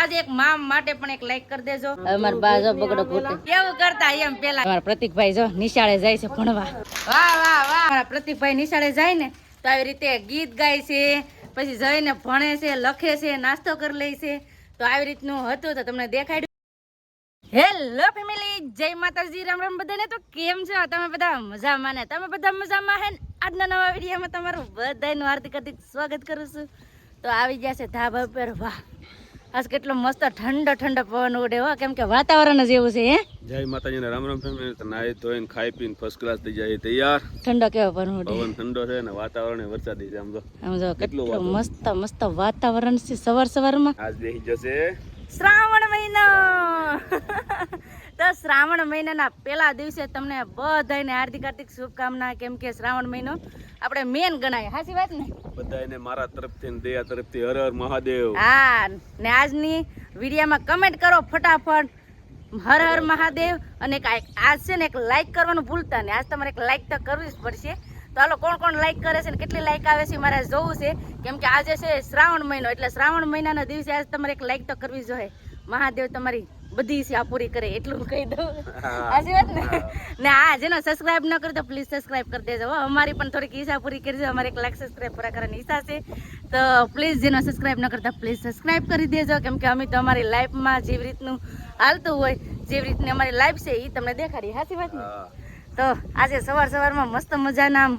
આજે એક મામ માટે પણ એક લાઈક કરી દેજો. અમાર બાજો બગડો ગોતે કેવું કરતા એમ પેલા અમારા પ્રતિકભાઈ જો નિશાળે જાય છે ભણવા. વાહ વાહ વાહ. અમારા પ્રતિકભાઈ નિશાળે જાય ને તો આવી રીતે ગીત ગાય છે, પછી જઈને ભણે છે, લખે છે, નાસ્તો કરી લે છે. તો આવી રીતનું હતું તો તમને દેખાડ્યું. હેલો ફેમિલી, જય માતાજી, રામ રામ બધાને. તો કેમ છો તમે બધા? મજામાં ને? તમે બધા મજામાં હે ને? આજના નવા વિડીયોમાં તમારું બધાનું હાર્દિક હાર્દિક સ્વાગત કરું છું. તો આવી ગયા છે ધાબા ઉપર. વાહ, આજ કેટલો મસ્ત ઠંડો ઠંડો પવન ઉડે હો, કેમ કે વાતાવરણ જ એવું છે. હે જય માતાજી ને રામ રામ ફેમિલી. તો નાઈ ધોઈને ખાઈ પીને ફર્સ્ટ ક્લાસ થઈ જાય તૈયાર. ઠંડો કેવો પવન ઉડે, પવન ઠંડો છે ને વાતાવરણ વરસાદી છે. આમ જો કેટલું મસ્ત મસ્ત વાતાવરણ છે સવાર સવારમાં. આજ બેસી જશે શ્રાવણ મહિનો. તો શ્રાવણ મહિનાના પહેલા દિવસે તમને બધાને હાર્દિક હાર્દિક શુભકામના, કેમ કે શ્રાવણ મહિનો આપણે મેન ગણાય. સાચી વાત ને? બધાને મારા તરફથી ને દયા તરફથી હર હર મહાદેવ. હા, ને આજની વિડીયોમાં કમેન્ટ કરો ફટાફટ હર હર મહાદેવ. અને આજ છે ને એક લાઈક કરવાનું ભૂલતા નહીં. આજ તમારે એક લાઈક તો કરવી જ પડશે. તો હાલો, કોણ કોણ લાઈક કરે છે ને કેટલી લાઈક આવે છે મારે જોવું છે, કેમ કે આજે છે શ્રાવણ મહિનો. એટલે શ્રાવણ મહિનાના દિવસે આજે તમારે એક લાઈક તો કરવી જોઈએ. મહાદેવ તમારી બધી ઈચ્છા પૂરી કરે એટલું કહી દઉં. સાચી વાત ને? હા, જેનો સબસ્ક્રાઇબ ન કરે તો પ્લીઝ સબસ્ક્રાઇબ કરી દેજો. અમારી પણ થોડીક ઈચ્છા પૂરી કરી દેજો. અમારે 1 લાખ સબસ્ક્રાઇબ પૂરા કરવાની ઈચ્છા છે. તો પ્લીઝ જેનો સબસ્ક્રાઇબ ન કરતા પ્લીઝ સબસ્ક્રાઇબ કરી દેજો, કેમ કે અમે તો અમારી લાઈફમાં જેવી રીતનું હાલતું હોય, જેવી રીતની અમારી લાઈફ છે એ તમને દેખાડી. સાચી વાત ને? તો આજે સવાર સવારમાં મસ્ત મજાના આમ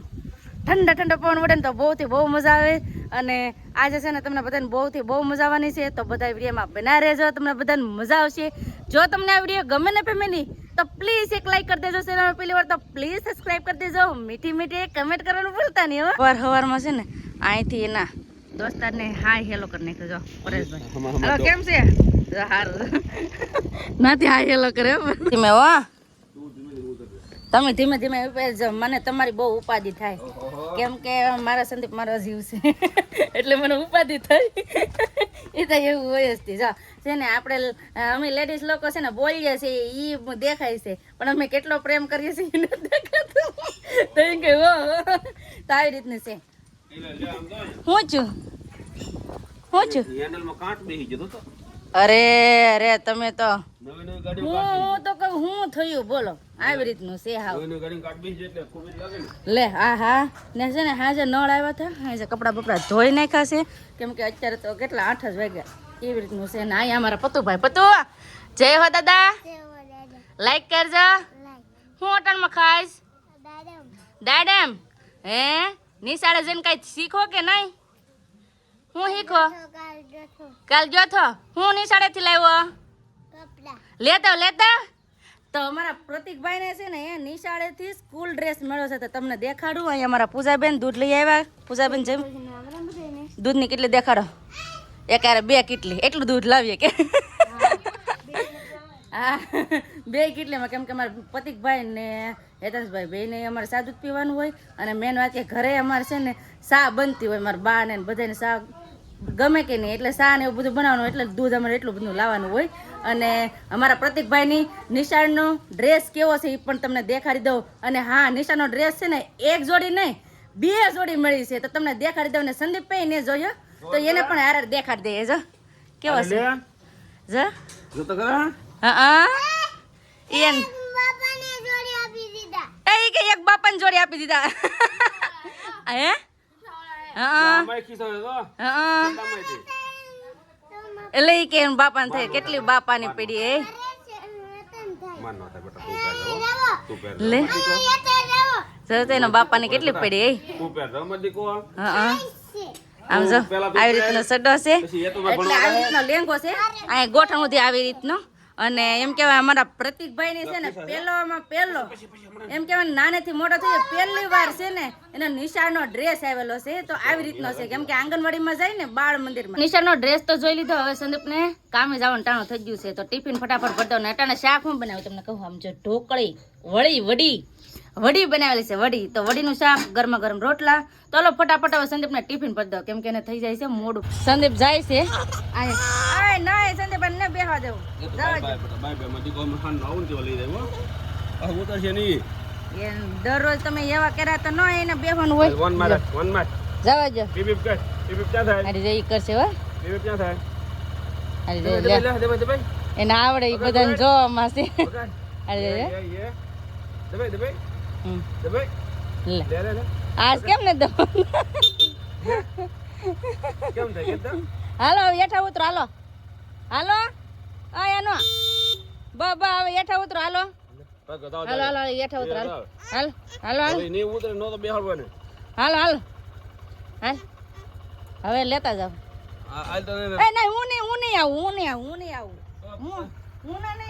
ઠંડા ઠંડા પવન વડે ને તો બહુથી બહુ મજા આવે. અને આજે છે ને તમને બધાને બહુથી બહુ મજા આવવાની છે. તો બધા વિડીયોમાં બના રહેજો, તમને બધાને મજા આવશે. જો તમને આ વિડીયો ગમે ને ફેમિલી તો પ્લીઝ એક લાઈક કરી દેજો. ચેનલ પહેલી વાર તો પ્લીઝ સબસ્ક્રાઇબ કરી દેજો. મીઠી મીઠી કમેન્ટ કરવાનું ભૂલતા નહીં હો. સવારમાં છે ને અહીંથી એના દોસ્તારને હાય હેલો કરી નાખ્યો. જો પરેશભાઈ, હેલો કેમ છે? સારું નથી હાય હેલો કરે મેં હો. તમે ધીમે ધીમે મને તમારી બહુ ઉપાધિ થાય, કેમ કે મારા સંદીપ મારો જીવ છે એટલે મને ઉપાધિ થાય. એ તો એવું હોય જ છે ને. આપણે અમે લેડીઝ લોકો છે ને બોલીએ છીએ એ દેખાય છે, પણ અમે કેટલો પ્રેમ કરીએ છીએ એ નથી દેખાતું. તો એમ કે હો તો આવી રીતનું છે. હું છું અરે અરે તમે તો હું તો કહું હું થયું બોલો. આવી રીતનું છે હાવ. લે હા હા ને છે ને હાજે નળ આવ્યા હતા, હાજે કપડા બપડા ધોઈ નાખ્યા છે, કેમ કે અત્યારે તો કેટલા 8 જ વાગ્યા. એવી રીતનું છે ને. અહીંયા અમારા પતુભાઈ, પતુ જય હો દાદા, લાઈક કરજો. હું અટણમાં ખાઈશ દાડમ. હે નિશાળે જઈને કઈ શીખો કે નહીં? હું શીખો? કાલ ગયો થો. હું નિશાળેથી લાવ્યો લેતા. તો અમારા પ્રતિકભાઈ ને છે ને એ નિશાળેથી સ્કૂલ ડ્રેસ મળ્યો છે, તો તમને દેખાડું. અહીંયા અમારા પૂજાબેન દૂધ લઈ આવ્યા. પૂજાબેન જેમ દૂધની કેટલી દેખાડો? એક 2 કેટલી એટલું દૂધ લાવીએ કે? હા 2 કેટલીમાં, કેમ કે અમારા પ્રતિકભાઈ ને હેતેશભાઈ બેને અમારે સા દૂધ પીવાનું હોય. અને મેન વાત કે ઘરે અમારે છે ને સા બનતી હોય, મારા બા ને બધાને સા ગમે કે નહીં, એટલે સા ને એવું બધું બનાવવાનું, એટલે દૂધ અમારે એટલું બધું લાવવાનું હોય. અને અમારા પ્રતિકભાઈની નિશાળનો ડ્રેસ કેવો છે એ પણ તમને દેખાડી દઉં. અને હા, નિશાળનો ડ્રેસ છે ને 1 જોડી નહીં 2 જોડી મળી છે, તો તમને દેખાડી દઉં. ને સંદીપભાઈ ને જોયો તો એને પણ હારે દેખાડી દઈએ. જો કેવો છે જો તો ખરા. હા એન કે એક બાપાને જોડી આપી દીધા. હે એટલે કે બાપા ને થાય કેટલી બાપાની પીડી એ લે તેનો બાપાની કેટલી પડી આમ જો આવી રીતનો સડો છે, એટલે આવી રીતનો લેંગો છે. અહીં ગોઠણ સુધી આવી રીતનો. અને એમ કહેવાય અમારા પ્રતિકભાઈ ને છે ને પહેલો એમ કહેવાય નાનેથી મોટો થયો પહેલી વાર છે ને એનો નિશાળનો ડ્રેસ આવેલો છે. તો આવી રીતનો છે, કેમ કે આંગણવાડીમાં જાય ને બાળ મંદિરમાં. નિશાળનો ડ્રેસ તો જોઈ લીધો. હવે સંદીપને કામે જવાનું ટાણું થઈ ગયું છે, તો ટિફિન ફટાફટ ભરતો. ને અટાણે શાક હું બનાવ્યું તમને કહું. આમ જો ઢોકળી વડી બનાવેલી છે. વડી તો વડીનું શાક, ગરમા ગરમ રોટલા. તો લો ફટાફટ હવે સંદીપને ટિફિન ભરી દો, કેમ કે એને થઈ જાય છે મોડું. સંદીપ જાય છે. નહીં સંદીપ ને બેહવા દેવું. દરરોજ તમે એવા કર્યા તો ન એને બેહવાનું હોય. જવા જો કરશે હો. એને આવડે એ બધાને જોવામાં છે આજ કેમ ને દો હાલો હેઠા ઉતરો હાલો હાલો એનો બાબા હવે હેઠા ઉતરો હાલો હાલો હાલો હેઠા ઉતરો હાલો હાલો હાલો હાલો હાલો હાલો હાલ હવે લેતા જાવ એ નહીં હું નહીં આવું હું નહીં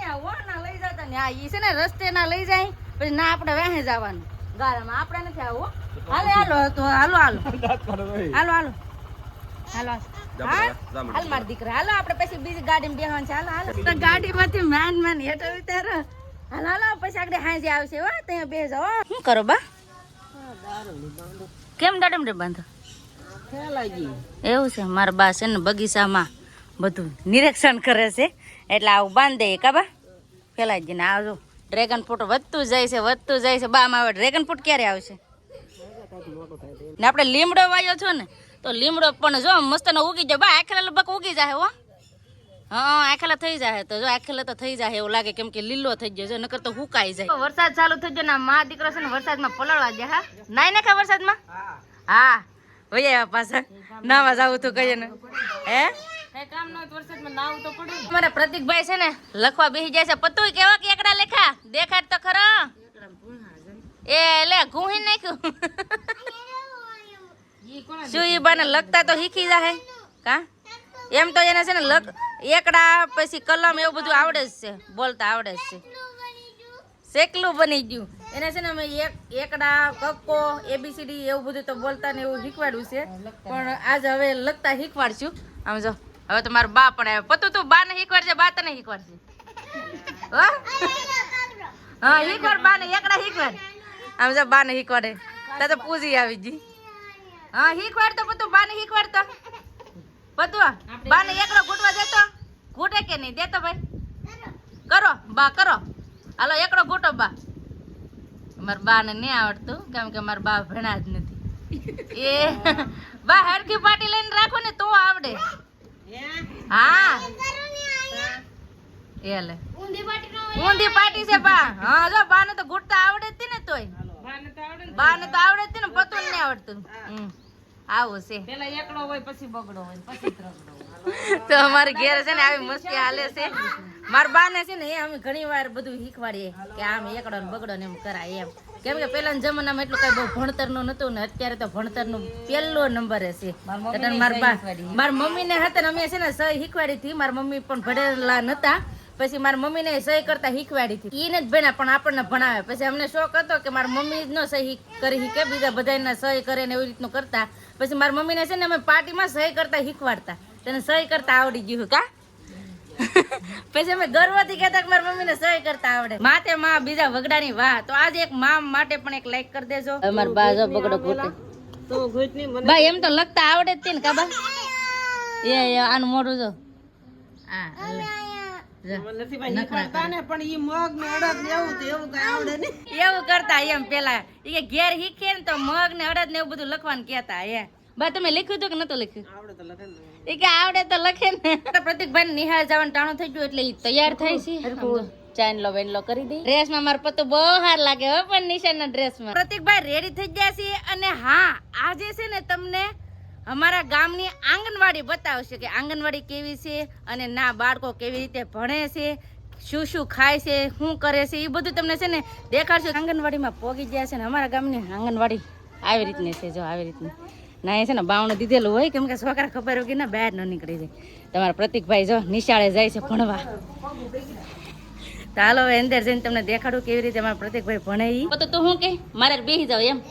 આવું ના લઈ જતા ને આ ઈ છે ને રસ્તે ના લઈ જાય પછી ના આપણે વેહે જવાનું ગારામાં આપણે નથી આવું હાલો તો હાલો હાલ માર દીકરા હાલો આપણે પછી બીજી ગાડીમાં બેહવાનું છે હાલો તો ગાડીમાંથી મેન હેઠો ઉતારો હાલો પછી આગળ હાંજે આવશે હો ત્યાં બે જાઓ શું કરો બા કેમ દાડમ રે બાંધો એવું છે મારા બા છે ને બગીચામાં બધું નિરીક્ષણ કરે છે એટલે આવું બાંધી દઈએ કાબા ફેલાઈ જઈને આવજો ડ્રેગન ફ્રૂટ વધતું જાય છે બા માં હવે ડ્રેગન ફ્રૂટ ક્યારે આવશે ને આપણે લીમડો વાયો છો ને તો લીમડો પણ જો મસ્ત નો ઉગી જાય બા આખેલા લગભગ ઉગી જાય હો હા આખેલા થઈ જાય તો જો આખેલા તો થઈ જાય એવું લાગે કેમ કે લીલો થઈ જાય નકર તો હુકાઈ જાય વરસાદ ચાલુ થઈ જાય ને મા દીકરો છે ને વરસાદમાં પલળવા જાય હા નાઈ નાખા વરસાદમાં હા ભૈયા પાછા નાવા જાવું તો કહીએ ને હે કામ ન વરસાદમાં નાવું તો પડે મારા પ્રતિકભાઈ છે ને લખવા બેસી જાય છે પતુય કેવા કે એકડા લેખા દેખાડ તો ખરો એ લે ગુહી નાખ્યું શું ઈ બાને લખતા તો શીખી જાય કા એમ તો એને છે ને એકડા પછી કલમ એવું બધું આવડે જ છે બોલતા આવડે જ છે શેકલું બની ગયું એને છે ને અમે એકડા કક્કો એબીસીડી એવું બધું તો બોલતા ને એવું શીખવાડ્યું છે પણ આજ હવે લખતા શીખવાડશું આમ જો હવે તો મારો બા પણ આવે પતું તું બા ને શીખવાડશે બા તને શીખવાડશે હા શીખવાડ બા ને એકડા શીખવાડ આમ જો બા ને શીખવાડે તો પૂજી આવી જી હા શીખવાડ તો પતું બા ને શીખવાડ તો પતું બા ને એકડો ઘૂંટવા દેતો ઘૂંટે કે નહીં દેતો ભાઈ કરો બા કરો હાલો એકડો ઘૂંટો બા મારા બા ને નહીં આવડતું કેમ કે મારા બા ભણ્યા જ નથી એ બા હરખી પાટી લઈને રાખો ને તો આવડે હા એ લે ઊંધી પાટી છે બા હા જો બા ને તો ઘૂંટતા આવડે જ ને તોય બા ને તો આવડે જ ને પતું નહીં આવડતું આવું છે પેલા એકડો હોય પછી બગડો હોય પછી ત્રગડો તો અમારે ઘેર છે ને આવી મસ્તી હાલે છે મારા બા ને છે ને અમે ઘણી વાર બધું શીખવાડીએ કે આમ એકડો ને બગડો ને એમ કરાય એમ કેમ કે પેલાના જમાનામાં એટલું કઈ બહુ ભણતર નું નતું ને અત્યારે તો ભણતર નું પહેલો નંબર છે મારા મમ્મી ને હતા ને અમે છે ને સહી શીખવાડી હતી મારા મમ્મી પણ ભણેલા નતા પછી મારા મમ્મી ને સહી કરતા શીખવાડી હતી એને જ ભણ્યા પણ આપણને ભણાવે પછી અમને શોખ હતો કે મારા મમ્મી જ નો સહી કરી કે બીજા બધા સહી કરે ને એવી રીતનું કરતા પછી મારા મમ્મી ને છે ને અમે પાર્ટીમાં સહી કરતા શીખવાડતા તેને સહી કરતા આવડી ગયું કા પછી અમે ગર્વથી કહેતા કે મારી મમ્મીને સહી કરતા આવડે માતે માં બીજા વગડાની વાહ તો આજે એક માં માટે પણ એક લાઈક કરી દેજો અમાર બાજો બગડો ઘૂટે તો ઘૂટની મને ભાઈ એમ તો લખતા આવડે જ ને કાબા એ આનું મોઢું જો આ નથી ભાઈ નખરાતા ને પણ ઈ મગ ને અડદ ને એવું તો એવું કઈ આવડે ને એવું કરતા એમ પેલા ઈ કે ઘેર શીખે ને તો મગ ને અડદ ને એવું બધું લખવાનું કહેતા એ બા તમે લખ્યું તો કે નતો લખ્યું આવડે તો લખે ને એ કે આવડે તો લખે ને પ્રતિકભાઈ નિહાળ જવાનું ટાણું થઈ ગયું એટલે તૈયાર થાય છે ચાઇનલો વેનલો કરી દે ડ્રેસ માં માર પતો બહુ હાર લાગે હો પણ નિશાના ડ્રેસ માં પ્રતિકભાઈ રેડી થઈ ગયા છે અને હા આજે છે ને તમને અમારા ગામની આંગણવાડી બતાવશે કે આંગણવાડી કેવી છે અને ના બાળકો કેવી રીતે ભણે છે શું શું ખાય છે શું કરે છે એ બધું તમને છે ને દેખાડશું આંગણવાડીમાં પોગી ગયા છે ને અમારા ગામની આંગણવાડી આવી રીતની છે જો આવી રીતની ના એ છે ને બાવણું દીધેલું હોય કેમ કે છોકરા ખબર હોય કે ના બહાર ન નીકળી જાય તમારા પ્રતિકભાઈ જો નિશાળે જાય છે ભણવા તો હાલો હવે અંદર જઈને તમને દેખાડું કેવી રીતે અમારા પ્રતિકભાઈ ભણે ઈ તો હું કે મારે બેસી જાવ એમ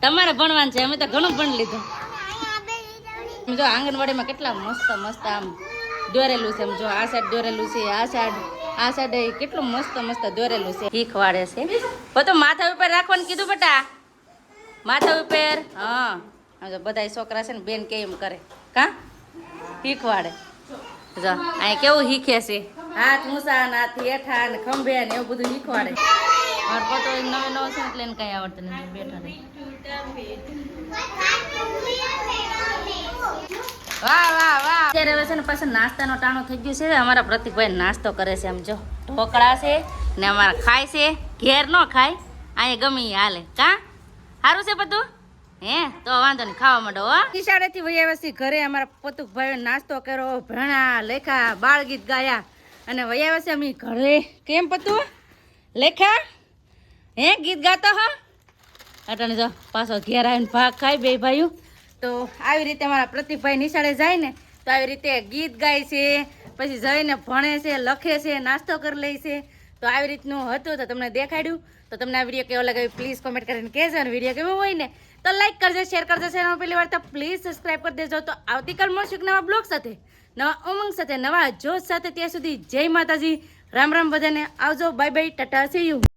તમારે ભણવાનું છે અમે તો ઘણું ભણી લીધું જો આંગણવાડીમાં કેટલા મસ્ત મસ્ત આમ દોરેલું છે જો આ સાઈડ દોરેલું છે આ સાઈડ કેટલું મસ્ત મસ્ત દોરેલું છે શીખવાડે છે બધું માથા ઉપર રાખવાનું કીધું બેટા માથા ઉપર હા બધા છોકરા છે ને બેન કે એમ કરે કા શીખવાડે જો અહીં કેવું શીખે છે હાથ ઊંચા ને હાથ હેઠા ને ખંભે ને એવું બધું શીખવાડે મારો પોતો નવો નવો છે એટલે એને કઈ આવડતું નથી બેઠા વાહ વાહ વાહ અત્યારે હવે છે ને પાછળ નાસ્તાનો ટાણો થઈ ગયું છે અમારા પ્રતિકભાઈ નાસ્તો કરે છે આમ જો ઢોકળા છે ને અમારા ખાય છે ઘેર ન ખાય અહીંયા ગમે ઈ હાલે કા સારું છે બધું હે તો વાંધો નહીં ખાવા માંડો હો નિશાળેથી વહી આવ્યા છીએ ઘરે અમારા પતુકભાઈ નાસ્તો કર્યો ભણા લેખા બાળ ગીત ગાયા અને વહી આવ્યા છે અમે ઘરે કેમ પતુ લેખા હે ગીત ગાતો હા અટાણે જો પાછો ઘેર આવીને ભાગ ખાય બે ભાઈઓ તો આવી રીતે અમારા પ્રતિકભાઈ નિશાળે જાય ને તો આવી રીતે ગીત ગાય છે પછી જઈને ભણે છે લખે છે નાસ્તો કરી લે છે તો આવી રીતનું હતું તો તમને દેખાડ્યું તો તમને આ વિડીયો કેવો લાગ્યો પ્લીઝ કોમેન્ટ કરીને કહેજો અને વિડીયો કેવો હોય ને તો લાઈક કરજો શેર કરજો ચેનલ પહેલી વાર તો પ્લીઝ સબસ્ક્રાઈબ કરી દેજો તો આવતીકાલ મળશું એક નવા બ્લોગ સાથે નવા ઉમંગ સાથે નવા જોશ સાથે ત્યાં સુધી જય માતાજી રામ રામ બધાને આવજો bye bye Tata C you